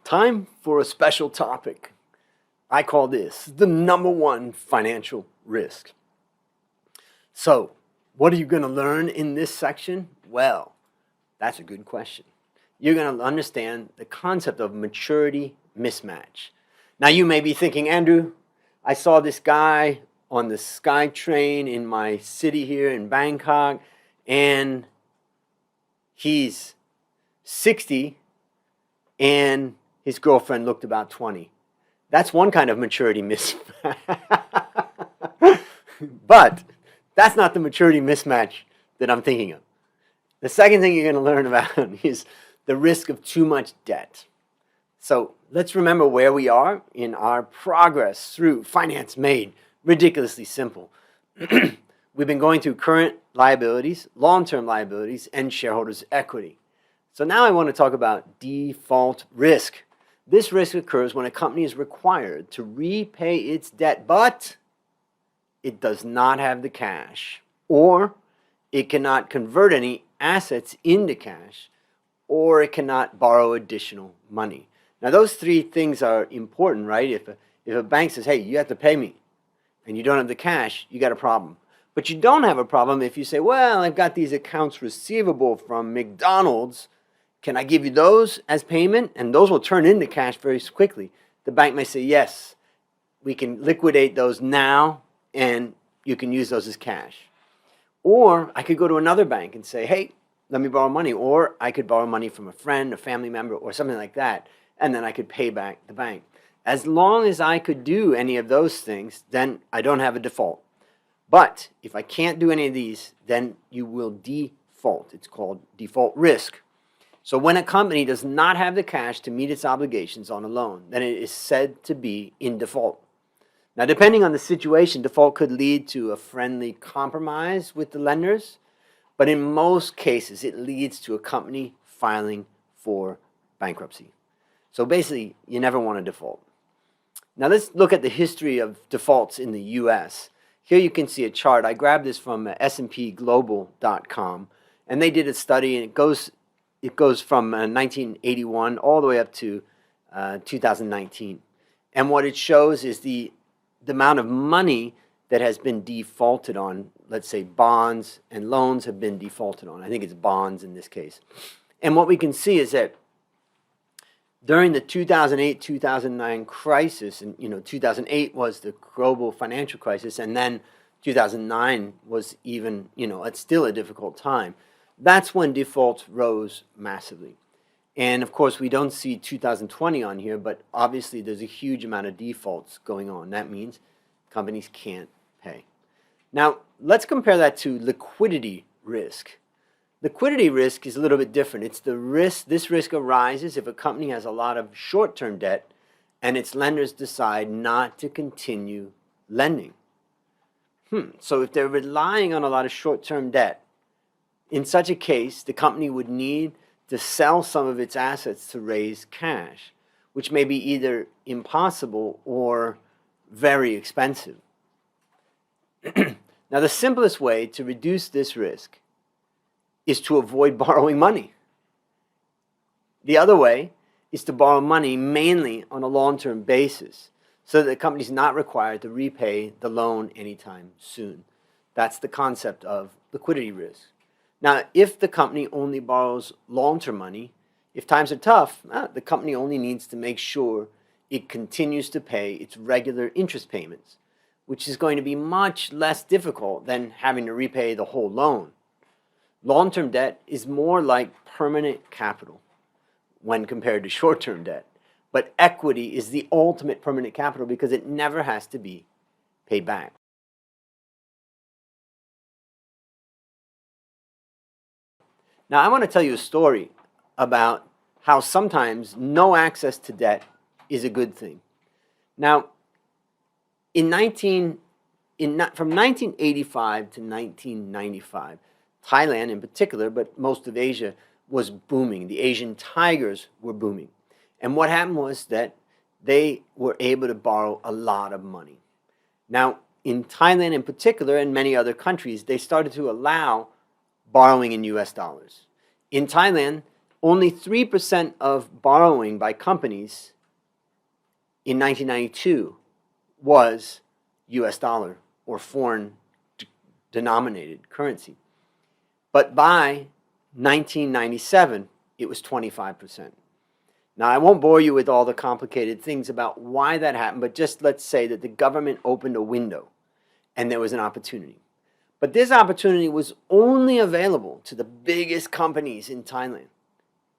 Time for a special topic. I call this the #1 financial risk. So, what are you going to learn in this section? Well, that's a good question. You're going to understand the concept of maturity mismatch. Now, you may be thinking, Andrew, I saw this guy on the SkyTrain in my city here in Bangkok, and he's 60 and his girlfriend looked about 20. That's one kind of maturity mismatch. But that's not the maturity mismatch that I'm thinking of. The second thing you're going to learn about is the risk of too much debt. So let's remember where we are in our progress through finance made ridiculously simple. We've been going through current liabilities, long-term liabilities, and shareholders' equity. So now I want to talk about default risk. This risk occurs when a company is required to repay its debt, but it does not have the cash, or it cannot convert any assets into cash, or it cannot borrow additional money. Now, those three things are important, right? If a bank says, hey, you have to pay me, and you don't have the cash, you got a problem. But you don't have a problem if you say, well, I've got these accounts receivable from McDonald's. Can I give you those as payment? And those will turn into cash very quickly. The bank may say, yes, we can liquidate those now, and you can use those as cash. Or I could go to another bank and say, hey, let me borrow money. Or I could borrow money from a friend, a family member, or something like that, and then I could pay back the bank. As long as I could do any of those things, then I don't have a default. But if I can't do any of these, then you will default. It's called default risk. So when a company does not have the cash to meet its obligations on a loan, then it is said to be in default. Now, depending on the situation, default could lead to a friendly compromise with the lenders, but in most cases, it leads to a company filing for bankruptcy. So basically, you never want to default. Now, let's look at the history of defaults in the U.S. Here you can see a chart. I grabbed this from S&P Global.com, and they did a study, and it goes from 1981 all the way up to 2019. And what it shows is the amount of money that has been defaulted on. Let's say bonds and loans have been defaulted on. I think it's bonds in this case. And what we can see is that during the 2008-2009 crisis, and 2008 was the global financial crisis, and then 2009 was even, it's still a difficult time. That's when defaults rose massively. And of course, we don't see 2020 on here, but obviously there's a huge amount of defaults going on. That means companies can't pay. Now, let's compare that to liquidity risk. Liquidity risk is a little bit different. It's the risk, this risk arises if a company has a lot of short-term debt and its lenders decide not to continue lending. So if they're relying on a lot of short-term debt, in such a case, the company would need to sell some of its assets to raise cash, which may be either impossible or very expensive. Now, the simplest way to reduce this risk is to avoid borrowing money. The other way is to borrow money mainly on a long-term basis so that the company is not required to repay the loan anytime soon. That's the concept of liquidity risk. Now, if the company only borrows long-term money, if times are tough, the company only needs to make sure it continues to pay its regular interest payments, which is going to be much less difficult than having to repay the whole loan. Long-term debt is more like permanent capital when compared to short-term debt, but equity is the ultimate permanent capital because it never has to be paid back. Now, I want to tell you a story about how sometimes no access to debt is a good thing. Now, from 1985 to 1995, Thailand in particular, but most of Asia, was booming. The Asian tigers were booming. And what happened was that they were able to borrow a lot of money. Now, in Thailand in particular, and many other countries, they started to allow borrowing in US dollars. In Thailand, only 3% of borrowing by companies in 1992 was US dollar or foreign denominated currency. But by 1997, it was 25%. Now, I won't bore you with all the complicated things about why that happened, but just let's say that the government opened a window and there was an opportunity. But this opportunity was only available to the biggest companies in Thailand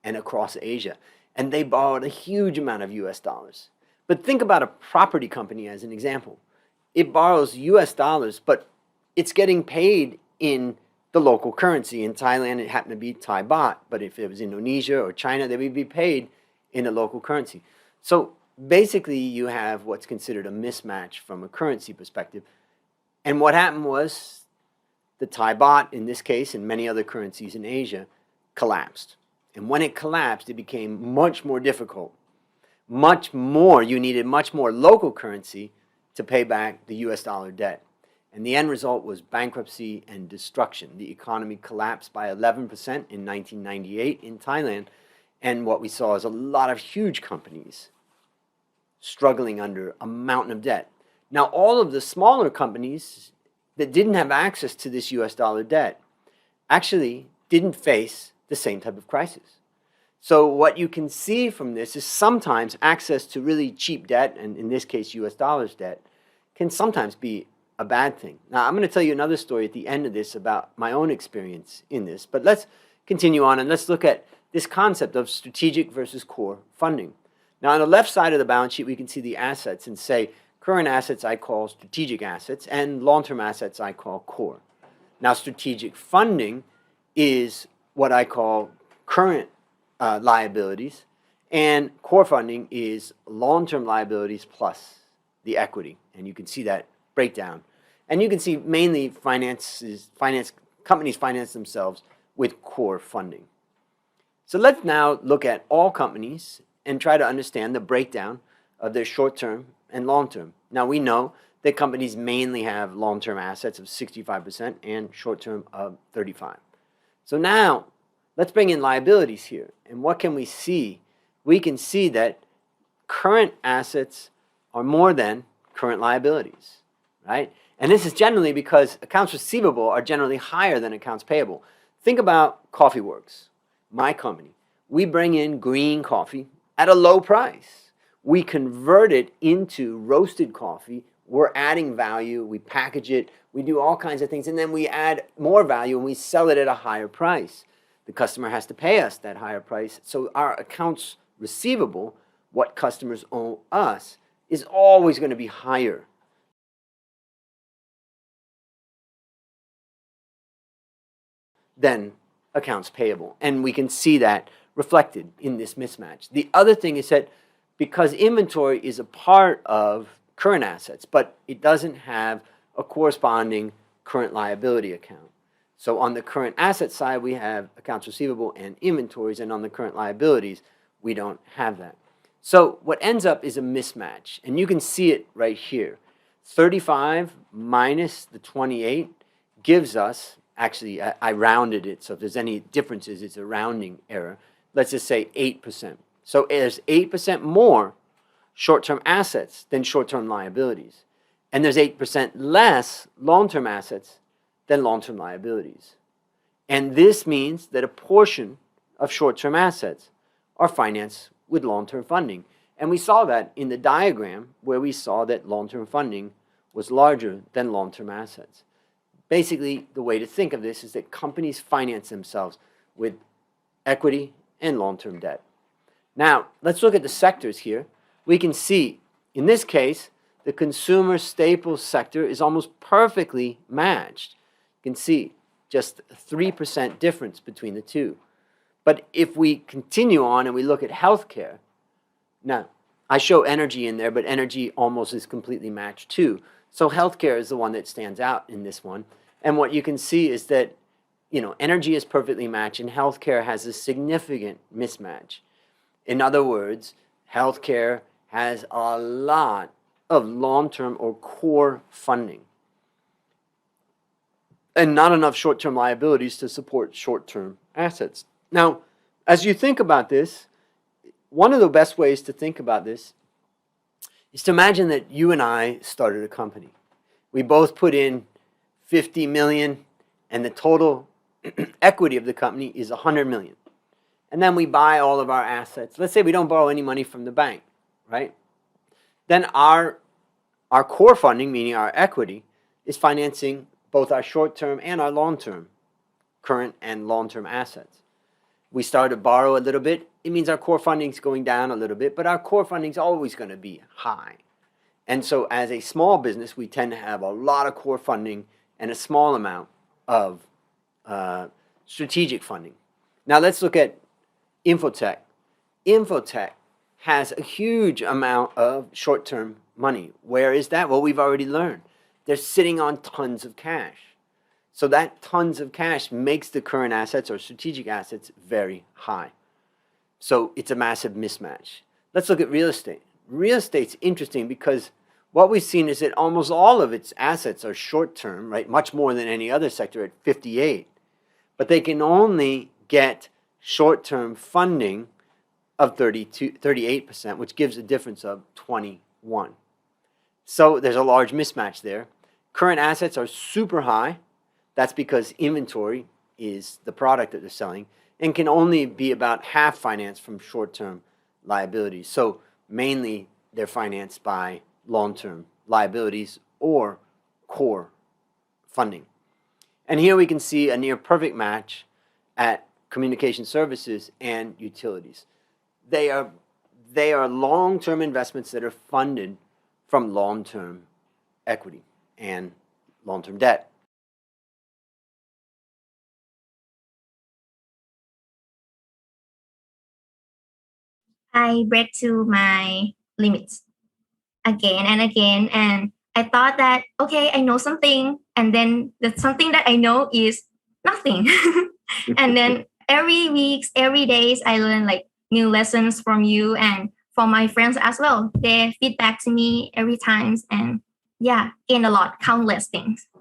and across Asia, and they borrowed a huge amount of US dollars. But think about a property company as an example. It borrows US dollars, but it's getting paid in the local currency. In Thailand, it happened to be Thai baht, but if it was Indonesia or China, they would be paid in a local currency. So basically, you have what's considered a mismatch from a currency perspective. And what happened was the Thai baht, in this case, and many other currencies in Asia, collapsed. And when it collapsed, it became much more difficult. You needed much more local currency to pay back the US dollar debt. And the end result was bankruptcy and destruction. The economy collapsed by 11% in 1998 in Thailand. And what we saw is a lot of huge companies struggling under a mountain of debt. Now, all of the smaller companies that didn't have access to this US dollar debt actually didn't face the same type of crisis. So what you can see from this is sometimes access to really cheap debt, and in this case US dollars debt, can sometimes be a bad thing. Now, I'm going to tell you another story at the end of this about my own experience in this, but let's continue on and let's look at this concept of strategic versus core funding. Now, on the left side of the balance sheet, we can see the assets and say current assets I call strategic assets and long-term assets I call core. Now, strategic funding is what I call current liabilities, and core funding is long-term liabilities plus the equity, and you can see that breakdown. And you can see mainly companies finance themselves with core funding. So let's now look at all companies and try to understand the breakdown of their short-term and long-term. Now, we know that companies mainly have long-term assets of 65% and short-term of 35%. So now, let's bring in liabilities here. And what can we see? We can see that current assets are more than current liabilities, right? And this is generally because accounts receivable are generally higher than accounts payable. Think about Coffee Works, my company. We bring in green coffee at a low price. We convert it into roasted coffee. We're adding value. We package it. We do all kinds of things. And then we add more value and we sell it at a higher price. The customer has to pay us that higher price. So our accounts receivable, what customers owe us, is always going to be higher than accounts payable. And we can see that reflected in this mismatch. The other thing is that because inventory is a part of current assets, but it doesn't have a corresponding current liability account. So on the current asset side, we have accounts receivable and inventories, and on the current liabilities, we don't have that. So what ends up is a mismatch, and you can see it right here. 35 minus the 28 gives us, actually, I rounded it, so if there's any differences, it's a rounding error. Let's just say 8%. So there's 8% more short-term assets than short-term liabilities. And there's 8% less long-term assets than long-term liabilities. And this means that a portion of short-term assets are financed with long-term funding. And we saw that in the diagram where we saw that long-term funding was larger than long-term assets. Basically, the way to think of this is that companies finance themselves with equity and long-term debt. Now, let's look at the sectors here. We can see, in this case, the consumer staples sector is almost perfectly matched. You can see just a 3% difference between the two. But if we continue on and we look at healthcare, now, I show energy in there, but energy almost is completely matched too. So healthcare is the one that stands out in this one. And what you can see is that, energy is perfectly matched and healthcare has a significant mismatch. In other words, healthcare has a lot of long-term or core funding and not enough short-term liabilities to support short-term assets. Now, as you think about this, one of the best ways to think about this is to imagine that you and I started a company. We both put in 50 million and the total equity of the company is 100 million. And then we buy all of our assets. Let's say we don't borrow any money from the bank, right? Then our core funding, meaning our equity, is financing both our short-term and our long-term, current and long-term assets. We start to borrow a little bit, it means our core funding is going down a little bit, but our core funding is always going to be high. And so as a small business, we tend to have a lot of core funding and a small amount of strategic funding. Now let's look at Infotech. Infotech has a huge amount of short-term money. Where is that? Well, we've already learned. They're sitting on tons of cash. So that tons of cash makes the current assets or strategic assets very high. So it's a massive mismatch. Let's look at real estate. Real estate's interesting because what we've seen is that almost all of its assets are short-term, right? Much more than any other sector at 58. But they can only get short-term funding of 38%, which gives a difference of 21. So there's a large mismatch there. Current assets are super high. That's because inventory is the product that they're selling and can only be about half financed from short-term liabilities. So mainly they're financed by long-term liabilities or core funding. And here we can see a near perfect match at communication services and utilities. They are long-term investments that are funded from long-term equity and long-term debt. I break to my limits again and again. And I thought that, okay, I know something. And then the something that I know is nothing. And then every weeks, every days, I learn like new lessons from you and from my friends as well. They feedback to me every time. And yeah, gain a lot, countless things.